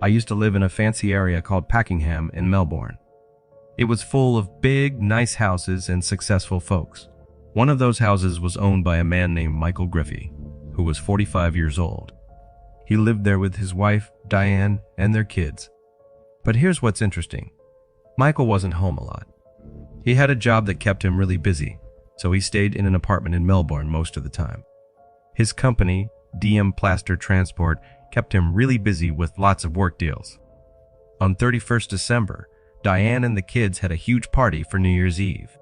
I used to live in a fancy area called Packingham in Melbourne. It was full of big, nice houses and successful folks. One of those houses was owned by a man named Michael Griffey, who was 45 years old. He lived there with his wife, Diane, and their kids. But here's what's interesting. Michael wasn't home a lot. He had a job that kept him really busy, so he stayed in an apartment in Melbourne most of the time. His company, DM Plaster Transport, kept him really busy with lots of work deals. On 31st December, Diane and the kids had a huge party for New Year's Eve.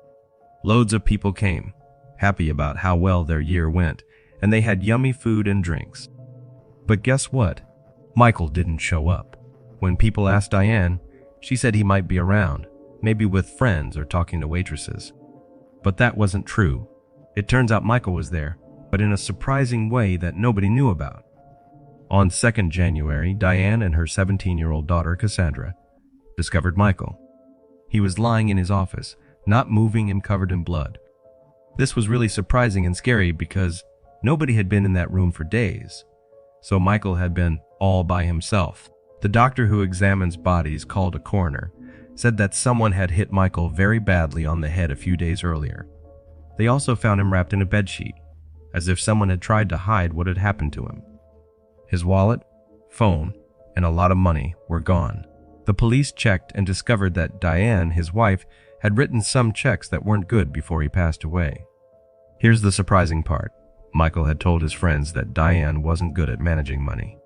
Loads of people came, happy about how well their year went, and they had yummy food and drinks. But guess what? Michael didn't show up. When people asked Diane, she said he might be around, maybe with friends or talking to waitresses. But that wasn't true. It turns out Michael was there, but in a surprising way that nobody knew about. On 2nd January, Diane and her 17-year-old daughter, Cassandra, discovered Michael. He was lying in his office, not moving and covered in blood. This was really surprising and scary because nobody had been in that room for days. So Michael had been all by himself. The doctor who examines bodies, called a coroner, said that someone had hit Michael very badly on the head a few days earlier. They also found him wrapped in a bedsheet, as if someone had tried to hide what had happened to him. His wallet, phone, and a lot of money were gone. The police checked and discovered that Diane, his wife, had written some checks that weren't good before he passed away. Here's the surprising part. Michael had told his friends that Diane wasn't good at managing money.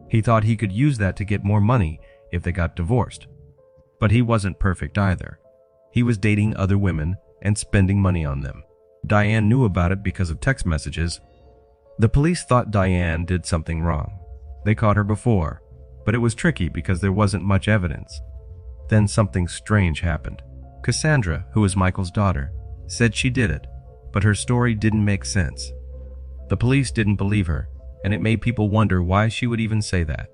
He thought he could use that to get more money if they got divorced. But he wasn't perfect either. He was dating other women and spending money on them. Diane knew about it because of text messages. The police thought Diane did something wrong. They caught her before, but it was tricky because there wasn't much evidence. Then something strange happened. Cassandra, who was Michael's daughter, said she did it, but her story didn't make sense. The police didn't believe her, and it made people wonder why she would even say that.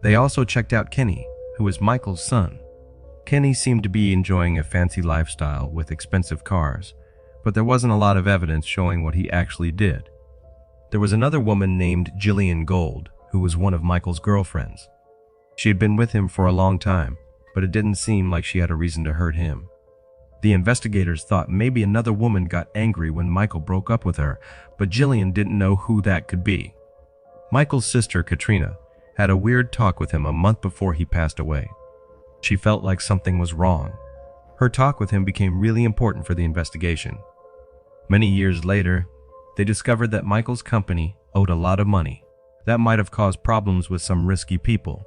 They also checked out Kenny, who was Michael's son. Kenny seemed to be enjoying a fancy lifestyle with expensive cars, but there wasn't a lot of evidence showing what he actually did. There was another woman named Jillian Gold, who was one of Michael's girlfriends. She had been with him for a long time, but it didn't seem like she had a reason to hurt him. The investigators thought maybe another woman got angry when Michael broke up with her, but Jillian didn't know who that could be. Michael's sister, Katrina, had a weird talk with him a month before he passed away. She felt like something was wrong. Her talk with him became really important for the investigation. Many years later, they discovered that Michael's company owed a lot of money. That might have caused problems with some risky people.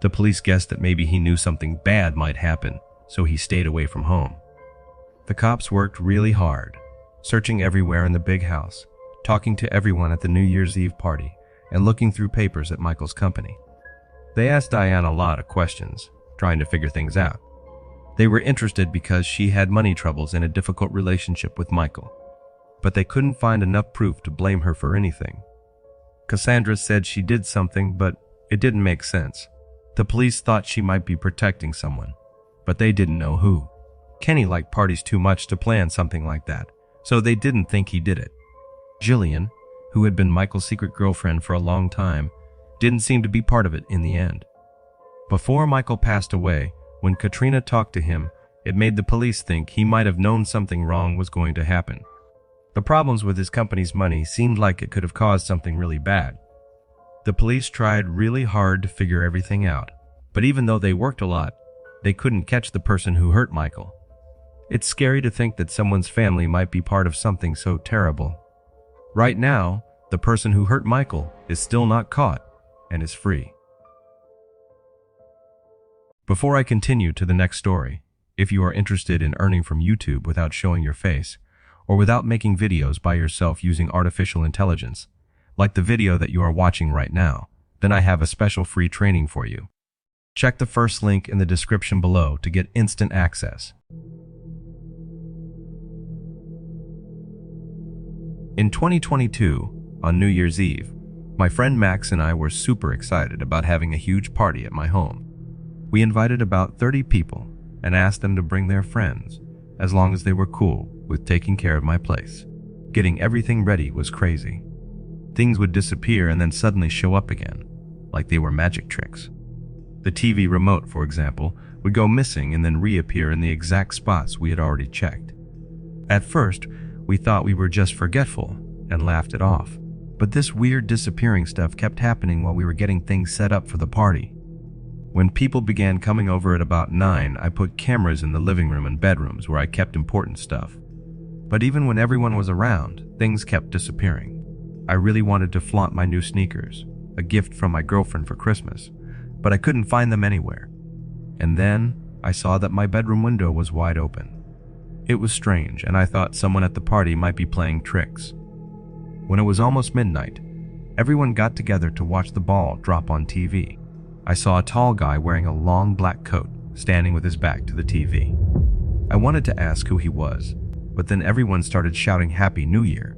The police guessed that maybe he knew something bad might happen, so he stayed away from home. The cops worked really hard, searching everywhere in the big house, talking to everyone at the New Year's Eve party, and looking through papers at Michael's company. They asked Diane a lot of questions, trying to figure things out. They were interested because she had money troubles and a difficult relationship with Michael, but they couldn't find enough proof to blame her for anything. Cassandra said she did something, but it didn't make sense. The police thought she might be protecting someone, but they didn't know who. Kenny liked parties too much to plan something like that, so they didn't think he did it. Jillian, who had been Michael's secret girlfriend for a long time, didn't seem to be part of it in the end. Before Michael passed away, when Katrina talked to him, it made the police think he might have known something wrong was going to happen. The problems with his company's money seemed like it could have caused something really bad. The police tried really hard to figure everything out, but even though they worked a lot, they couldn't catch the person who hurt Michael. It's scary to think that someone's family might be part of something so terrible. Right now, the person who hurt Michael is still not caught and is free. Before I continue to the next story, if you are interested in earning from YouTube without showing your face, or without making videos by yourself using artificial intelligence, like the video that you are watching right now, then I have a special free training for you. Check the first link in the description below to get instant access. In 2022, on New Year's Eve, my friend Max and I were super excited about having a huge party at my home. We invited about 30 people and asked them to bring their friends, as long as they were cool with taking care of my place. Getting everything ready was crazy. Things would disappear and then suddenly show up again, like they were magic tricks. The TV remote, for example, would go missing and then reappear in the exact spots we had already checked. At first, we thought we were just forgetful and laughed it off. But this weird disappearing stuff kept happening while we were getting things set up for the party. When people began coming over at about 9, I put cameras in the living room and bedrooms where I kept important stuff. But even when everyone was around, things kept disappearing. I really wanted to flaunt my new sneakers, a gift from my girlfriend for Christmas, but I couldn't find them anywhere. And then I saw that my bedroom window was wide open. It was strange, and I thought someone at the party might be playing tricks. When it was almost midnight, everyone got together to watch the ball drop on TV. I saw a tall guy wearing a long black coat standing with his back to the TV. I wanted to ask who he was, but then everyone started shouting Happy New Year.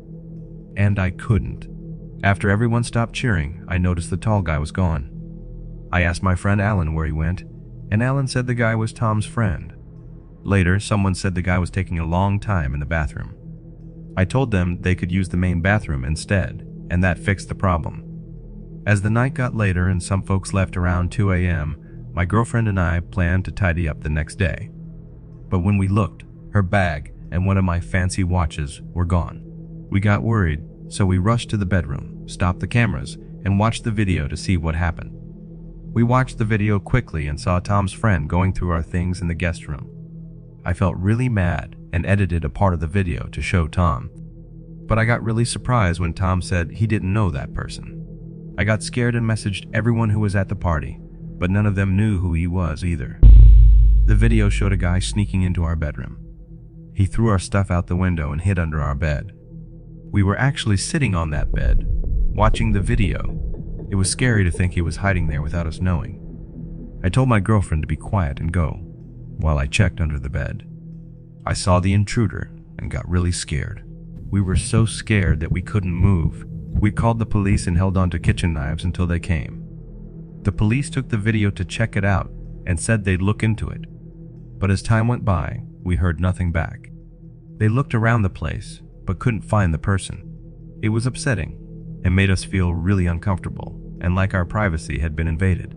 And I couldn't. After everyone stopped cheering, I noticed the tall guy was gone. I asked my friend Alan where he went, and Alan said the guy was Tom's friend. Later, someone said the guy was taking a long time in the bathroom. I told them they could use the main bathroom instead, and that fixed the problem. As the night got later and some folks left around 2 a.m., my girlfriend and I planned to tidy up the next day. But when we looked, her bag and one of my fancy watches were gone. We got worried, so we rushed to the bedroom, stopped the cameras, and watched the video to see what happened. We watched the video quickly and saw Tom's friend going through our things in the guest room. I felt really mad and edited a part of the video to show Tom. But I got really surprised when Tom said he didn't know that person. I got scared and messaged everyone who was at the party, but none of them knew who he was either. The video showed a guy sneaking into our bedroom. He threw our stuff out the window and hid under our bed. We were actually sitting on that bed, watching the video. It was scary to think he was hiding there without us knowing. I told my girlfriend to be quiet and go, while I checked under the bed. I saw the intruder and got really scared. We were so scared that we couldn't move. We called the police and held on to kitchen knives until they came. The police took the video to check it out and said they'd look into it. But as time went by, we heard nothing back. They looked around the place, but couldn't find the person. It was upsetting and made us feel really uncomfortable and like our privacy had been invaded.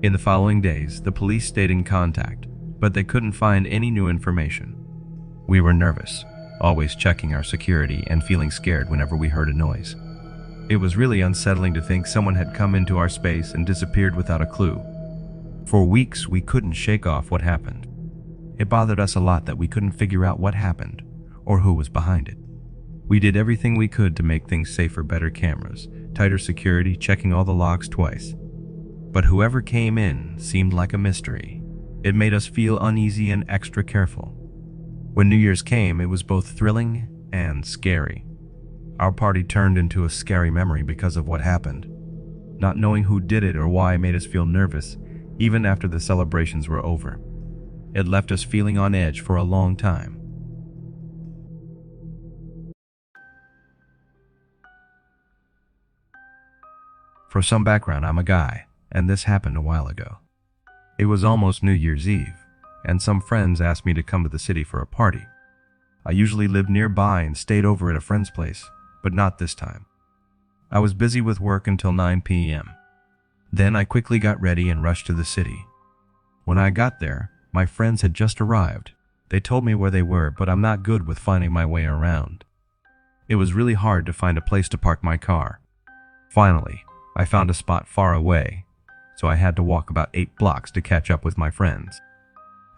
In the following days, the police stayed in contact, but they couldn't find any new information. We were nervous, always checking our security and feeling scared whenever we heard a noise. It was really unsettling to think someone had come into our space and disappeared without a clue. For weeks, we couldn't shake off what happened. It bothered us a lot that we couldn't figure out what happened or who was behind it. We did everything we could to make things safer, better cameras, tighter security, checking all the logs twice. But whoever came in seemed like a mystery. It made us feel uneasy and extra careful. When New Year's came, it was both thrilling and scary. Our party turned into a scary memory because of what happened. Not knowing who did it or why made us feel nervous, even after the celebrations were over. It left us feeling on edge for a long time. For some background, I'm a guy, and this happened a while ago. It was almost New Year's Eve, and some friends asked me to come to the city for a party. I usually lived nearby and stayed over at a friend's place, but not this time. I was busy with work until 9 p.m. Then I quickly got ready and rushed to the city. When I got there, my friends had just arrived. They told me where they were, but I'm not good with finding my way around. It was really hard to find a place to park my car. Finally, I found a spot far away, so I had to walk about 8 blocks to catch up with my friends.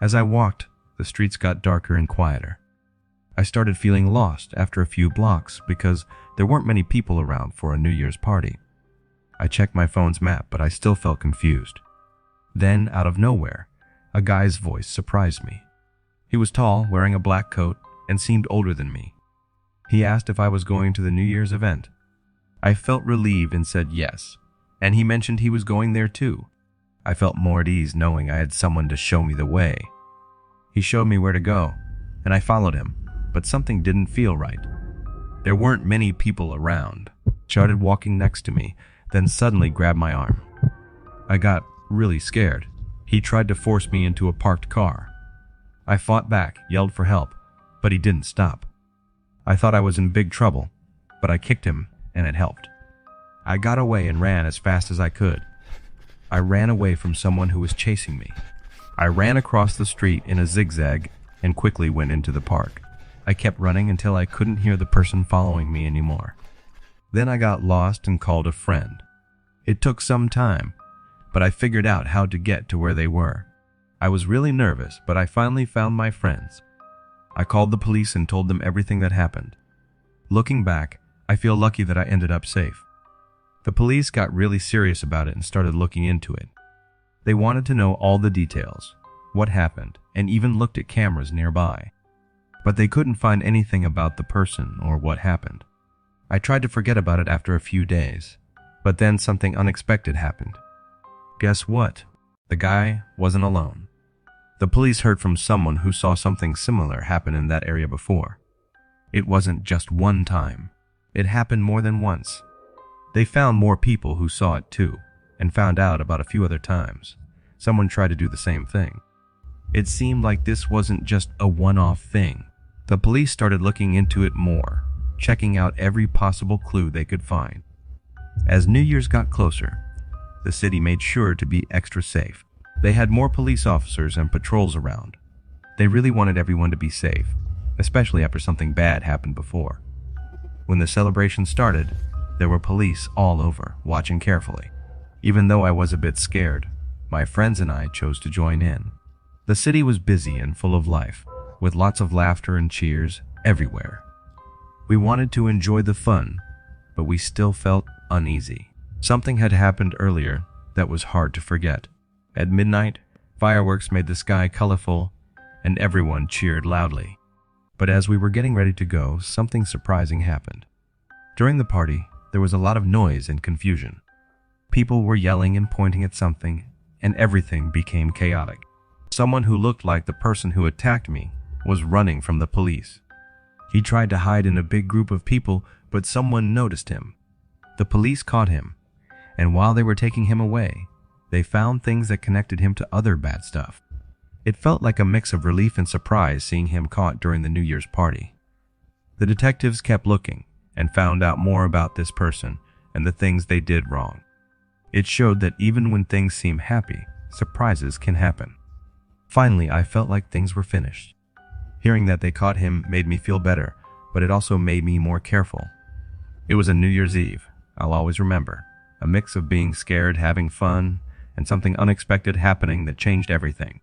As I walked, the streets got darker and quieter. I started feeling lost after a few blocks because there weren't many people around for a New Year's party. I checked my phone's map, but I still felt confused. Then, out of nowhere, a guy's voice surprised me. He was tall, wearing a black coat, and seemed older than me. He asked if I was going to the New Year's event. I felt relieved and said yes, and he mentioned he was going there too. I felt more at ease knowing I had someone to show me the way. He showed me where to go, and I followed him, but something didn't feel right. There weren't many people around. He started walking next to me, then suddenly grabbed my arm. I got really scared. He tried to force me into a parked car. I fought back, yelled for help, but he didn't stop. I thought I was in big trouble, but I kicked him and it helped. I got away and ran as fast as I could. I ran away from someone who was chasing me. I ran across the street in a zigzag and quickly went into the park. I kept running until I couldn't hear the person following me anymore. Then I got lost and called a friend. It took some time, but I figured out how to get to where they were. I was really nervous, but I finally found my friends. I called the police and told them everything that happened. Looking back, I feel lucky that I ended up safe. The police got really serious about it and started looking into it. They wanted to know all the details, what happened, and even looked at cameras nearby. But they couldn't find anything about the person or what happened. I tried to forget about it after a few days, but then something unexpected happened. Guess what? The guy wasn't alone. The police heard from someone who saw something similar happen in that area before. It wasn't just one time. It happened more than once. They found more people who saw it too, and found out about a few other times. Someone tried to do the same thing. It seemed like this wasn't just a one-off thing. The police started looking into it more, checking out every possible clue they could find. As New Year's got closer, the city made sure to be extra safe. They had more police officers and patrols around. They really wanted everyone to be safe, especially after something bad happened before. When the celebration started, there were police all over, watching carefully. Even though I was a bit scared, my friends and I chose to join in. The city was busy and full of life, with lots of laughter and cheers everywhere. We wanted to enjoy the fun, but we still felt uneasy. Something had happened earlier that was hard to forget. At midnight, fireworks made the sky colorful, and everyone cheered loudly. But as we were getting ready to go, something surprising happened. During the party, there was a lot of noise and confusion. People were yelling and pointing at something, and everything became chaotic. Someone who looked like the person who attacked me was running from the police. He tried to hide in a big group of people, but someone noticed him. The police caught him, and while they were taking him away, they found things that connected him to other bad stuff. It felt like a mix of relief and surprise seeing him caught during the New Year's party. The detectives kept looking and found out more about this person and the things they did wrong. It showed that even when things seem happy, surprises can happen. Finally, I felt like things were finished. Hearing that they caught him made me feel better, but it also made me more careful. It was a New Year's Eve, I'll always remember. A mix of being scared, having fun, and something unexpected happening that changed everything.